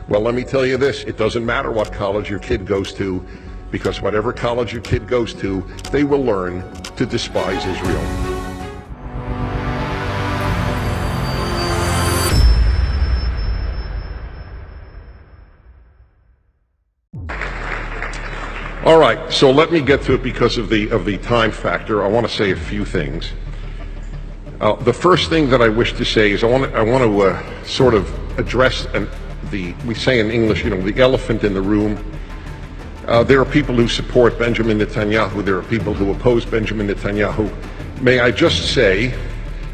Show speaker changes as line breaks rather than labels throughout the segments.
Well, let me tell you this, it doesn't matter what college your kid goes to, because whatever college your kid goes to, they will learn to despise Israel. All right, so let me get to it because of the time factor. I want to say a few things. The first thing that I wish to say is I want to sort of address we say in English, the elephant in the room. There are people who support Benjamin Netanyahu. There are people who oppose Benjamin Netanyahu. May I just say,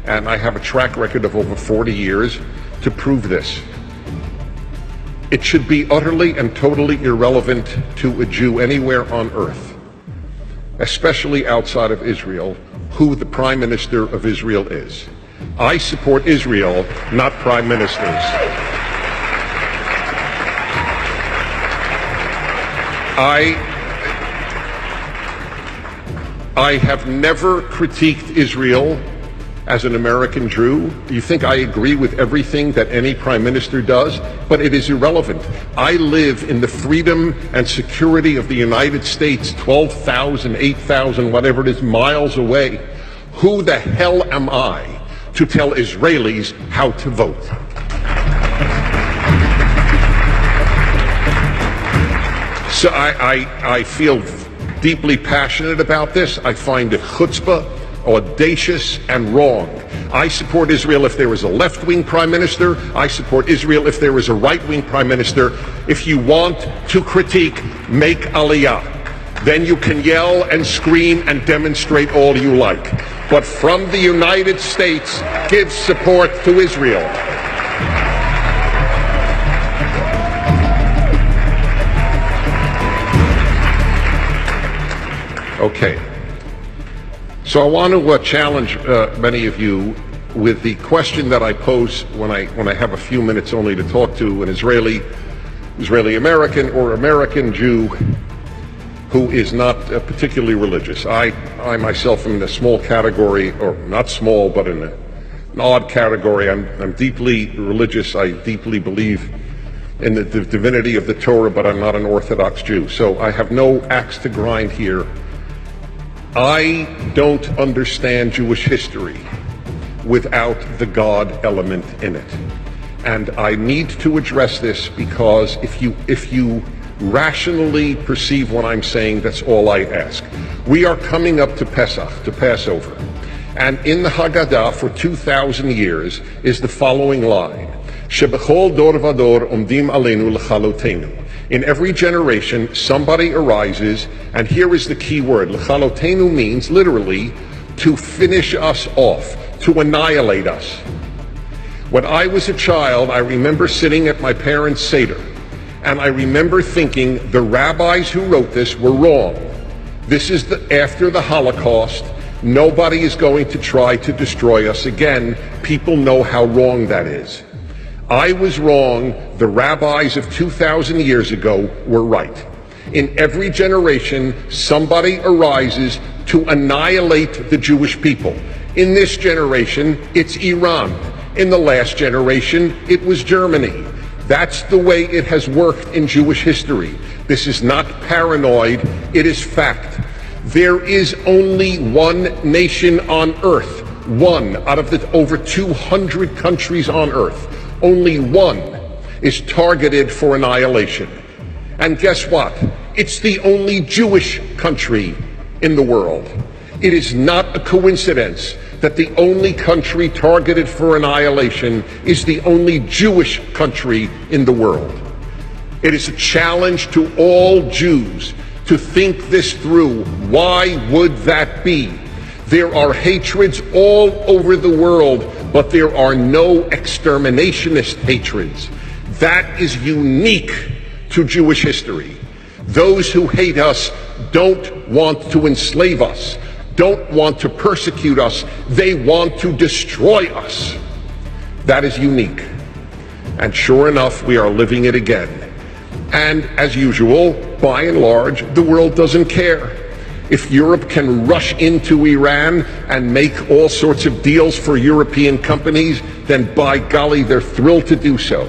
and I have a track record of over 40 years to prove this, it should be utterly and totally irrelevant to a Jew anywhere on earth, especially outside of Israel, who the Prime Minister of Israel is. I support Israel, not prime ministers. I have never critiqued Israel as an American Jew. You think I agree with everything that any prime minister does? But it is irrelevant. I live in the freedom and security of the United States, 12,000, 8,000, whatever it is, miles away. Who the hell am I to tell Israelis how to vote? So I feel deeply passionate about this. I find it chutzpah, audacious, and wrong. I support Israel if there is a left-wing prime minister. I support Israel if there is a right-wing prime minister. If you want to critique, make aliyah. Then you can yell and scream and demonstrate all you like. But from the United States, give support to Israel. Okay. So I want to challenge many of you with the question that I pose when I have a few minutes only to talk to an Israeli American or American Jew who is not particularly religious. I myself am in a small category, or not small, but in an odd category. I'm deeply religious. I deeply believe in the divinity of the Torah, but I'm not an Orthodox Jew. So I have no axe to grind here. I don't understand Jewish history without the God element in it. And I need to address this because if you rationally perceive what I'm saying, that's all I ask. We are coming up to Pesach, to Passover. And in the Haggadah for 2,000 years is the following line: Shebechol dor vador omdim aleinu lechalotenu. In every generation, somebody arises, and here is the key word. Lechalotenu means literally to finish us off, to annihilate us. When I was a child, I remember sitting at my parents' Seder, and I remember thinking the rabbis who wrote this were wrong. This is after the Holocaust. Nobody is going to try to destroy us again. People know how wrong that is. I was wrong. The rabbis of 2,000 years ago were right. In every generation, somebody arises to annihilate the Jewish people. In this generation, it's Iran. In the last generation, it was Germany. That's the way it has worked in Jewish history. This is not paranoid, it is fact. There is only one nation on earth, one out of the over 200 countries on earth. Only one is targeted for annihilation. And guess what? It's the only Jewish country in the world. It is not a coincidence that the only country targeted for annihilation is the only Jewish country in the world. It is a challenge to all Jews to think this through. Why would that be? There are hatreds all over the world, but there are no exterminationist hatreds. That is unique to Jewish history. Those who hate us don't want to enslave us, don't want to persecute us. They want to destroy us. That is unique. And sure enough, we are living it again. And as usual, by and large, the world doesn't care. If Europe can rush into Iran and make all sorts of deals for European companies, then by golly, they're thrilled to do so.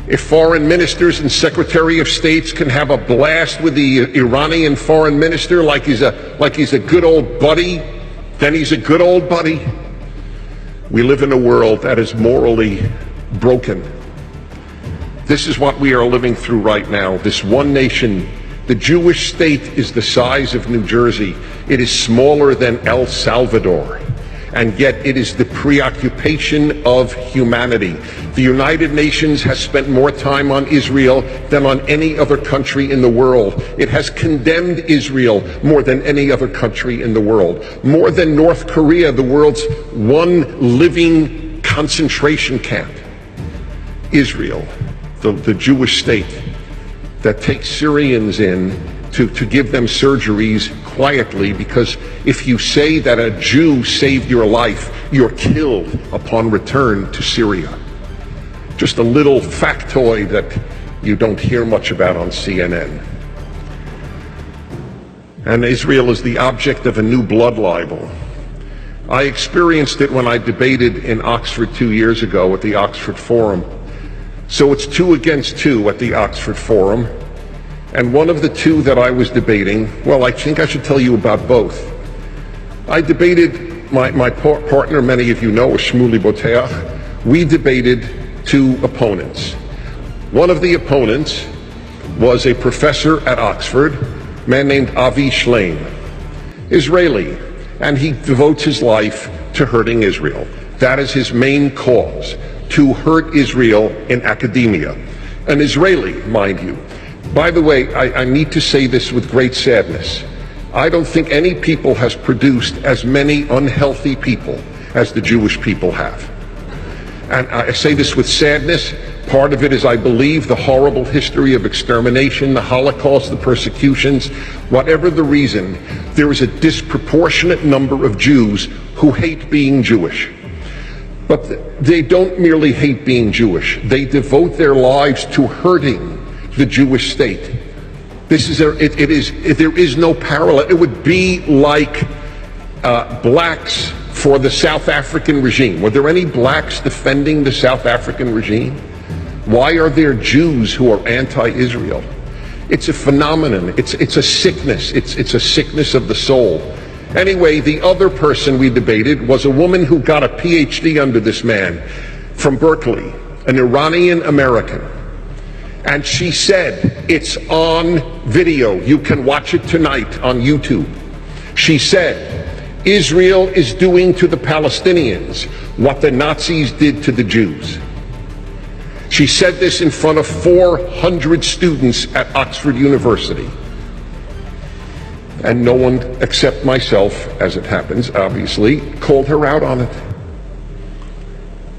If foreign ministers and secretary of states can have a blast with the Iranian foreign minister like he's a good old buddy, then he's a good old buddy. We live in a world that is morally broken. This is what we are living through right now. This one nation, the Jewish state is the size of New Jersey. It is smaller than El Salvador. And yet it is the preoccupation of humanity. The United Nations has spent more time on Israel than on any other country in the world. It has condemned Israel more than any other country in the world. More than North Korea, the world's one living concentration camp. Israel, the Jewish state that takes Syrians in to give them surgeries quietly, because if you say that a Jew saved your life, you're killed upon return to Syria. Just a little factoid that you don't hear much about on CNN. And Israel is the object of a new blood libel. I experienced it when I debated in Oxford 2 years ago at the Oxford Forum. So it's 2 against 2 at the Oxford Forum. And one of the 2 that I was debating, well, I think I should tell you about both. I debated my partner, many of you know, Shmuley Boteach. We debated 2 opponents. One of the opponents was a professor at Oxford, a man named Avi Shleim, Israeli, and he devotes his life to hurting Israel. That is his main cause, to hurt Israel in academia. An Israeli, mind you. By the way, I need to say this with great sadness. I don't think any people has produced as many unhealthy people as the Jewish people have. And I say this with sadness. Part of it is, I believe, the horrible history of extermination, the Holocaust, the persecutions. Whatever the reason, there is a disproportionate number of Jews who hate being Jewish. But they don't merely hate being Jewish. They devote their lives to hurting the Jewish state. There is no parallel. It would be like blacks for the South African regime. Were there any blacks defending the South African regime? Why are there Jews who are anti-Israel? It's a phenomenon. It's a sickness. It's a sickness of the soul. Anyway, the other person we debated was a woman who got a PhD under this man from Berkeley, an Iranian American. And she said, it's on video. You can watch it tonight on YouTube. She said, Israel is doing to the Palestinians what the Nazis did to the Jews. She said this in front of 400 students at Oxford University. And no one except myself, as it happens, obviously, called her out on it.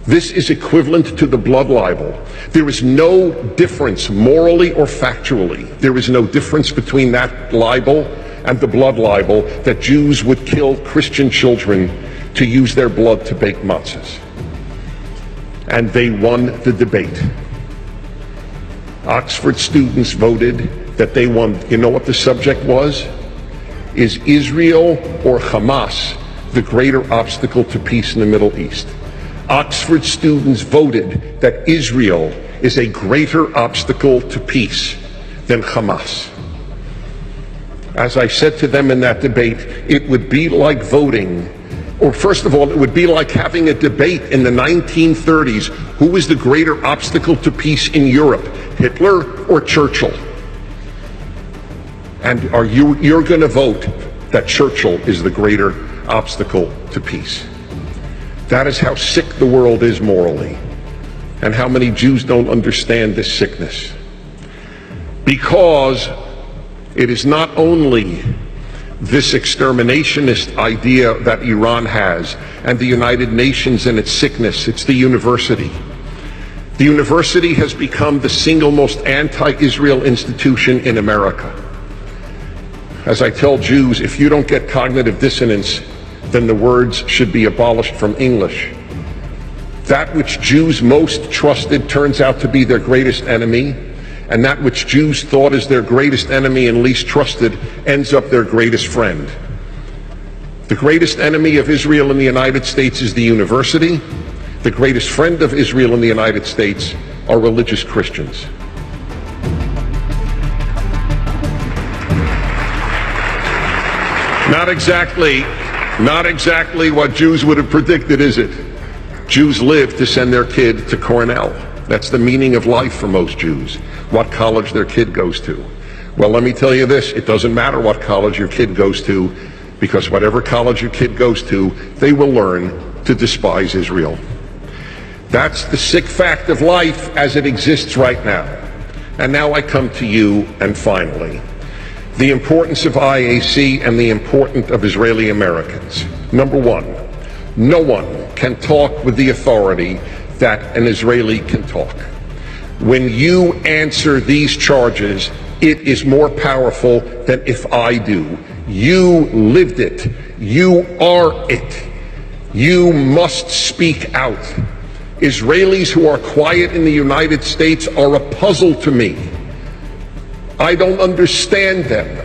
This is equivalent to the blood libel. There is no difference morally or factually. There is no difference between that libel and the blood libel that Jews would kill Christian children to use their blood to bake matzahs. And they won the debate. Oxford students voted that they won. You know what the subject was? Is Israel or Hamas the greater obstacle to peace in the Middle East? Oxford students voted that Israel is a greater obstacle to peace than Hamas. As I said to them in that debate, it would be like voting, or first of all, it would be like having a debate in the 1930s. Who was the greater obstacle to peace in Europe, Hitler or Churchill? And you're going to vote that Churchill is the greater obstacle to peace. That is how sick the world is morally, and how many Jews don't understand this sickness. Because it is not only this exterminationist idea that Iran has and the United Nations and its sickness, it's the university. The university has become the single most anti-Israel institution in America. As I tell Jews, if you don't get cognitive dissonance, then the words should be abolished from English. That which Jews most trusted turns out to be their greatest enemy, and that which Jews thought is their greatest enemy and least trusted ends up their greatest friend. The greatest enemy of Israel in the United States is the university. The greatest friend of Israel in the United States are religious Christians. Not exactly what Jews would have predicted, is it? Jews live to send their kid to Cornell. That's the meaning of life for most Jews, what college their kid goes to. Well, let me tell you this, it doesn't matter what college your kid goes to, because whatever college your kid goes to, they will learn to despise Israel. That's the sick fact of life as it exists right now. And now I come to you, and finally, the importance of IAC and the importance of Israeli Americans. Number one, no one can talk with the authority that an Israeli can talk. When you answer these charges, it is more powerful than if I do. You lived it. You are it. You must speak out. Israelis who are quiet in the United States are a puzzle to me. I don't understand them.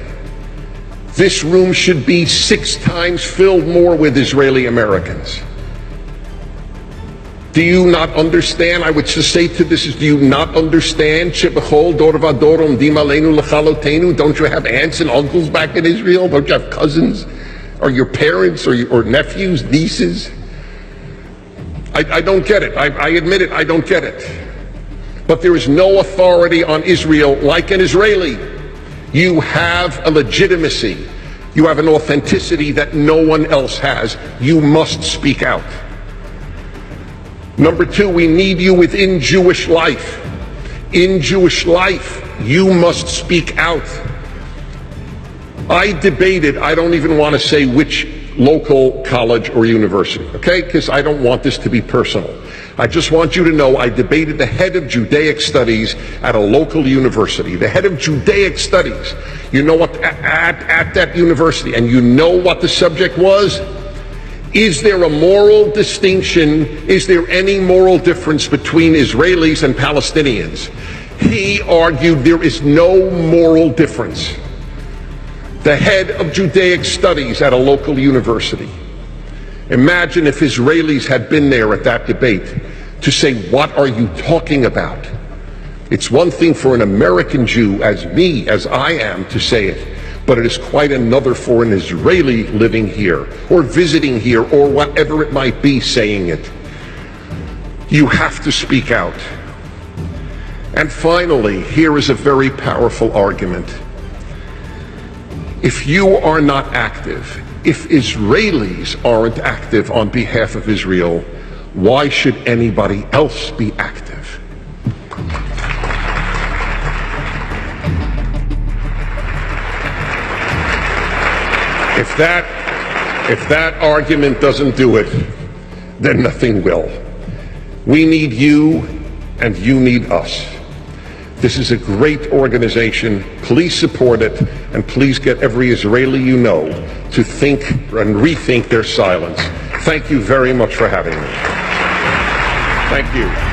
This room should be 6 times filled more with Israeli Americans. Do you not understand? I would just say to this, do you not understand? Don't you have aunts and uncles back in Israel? Don't you have cousins? Or your parents or nephews, nieces? I don't get it. I admit it, I don't get it. But there is no authority on Israel like an Israeli. You have a legitimacy. You have an authenticity that no one else has. You must speak out. Number 2, we need you within Jewish life. In Jewish life, you must speak out. I debated, I don't even want to say which local college or university, okay? Because I don't want this to be personal. I just want you to know I debated the head of Judaic studies at a local university. The head of Judaic studies, you know what, at that university, and you know what the subject was? Is there a moral distinction? Is there any moral difference between Israelis and Palestinians? He argued there is no moral difference. The head of Judaic studies at a local university. Imagine if Israelis had been there at that debate to say, what are you talking about? It's one thing for an American Jew, as me, as I am, to say it, but it is quite another for an Israeli living here, or visiting here, or whatever it might be, saying it. You have to speak out. And finally, here is a very powerful argument. If you are not active, if Israelis aren't active on behalf of Israel, why should anybody else be active? If that argument doesn't do it, then nothing will. We need you, and you need us. This is a great organization. Please support it, and please get every Israeli you know to think and rethink their silence. Thank you very much for having me. Thank you.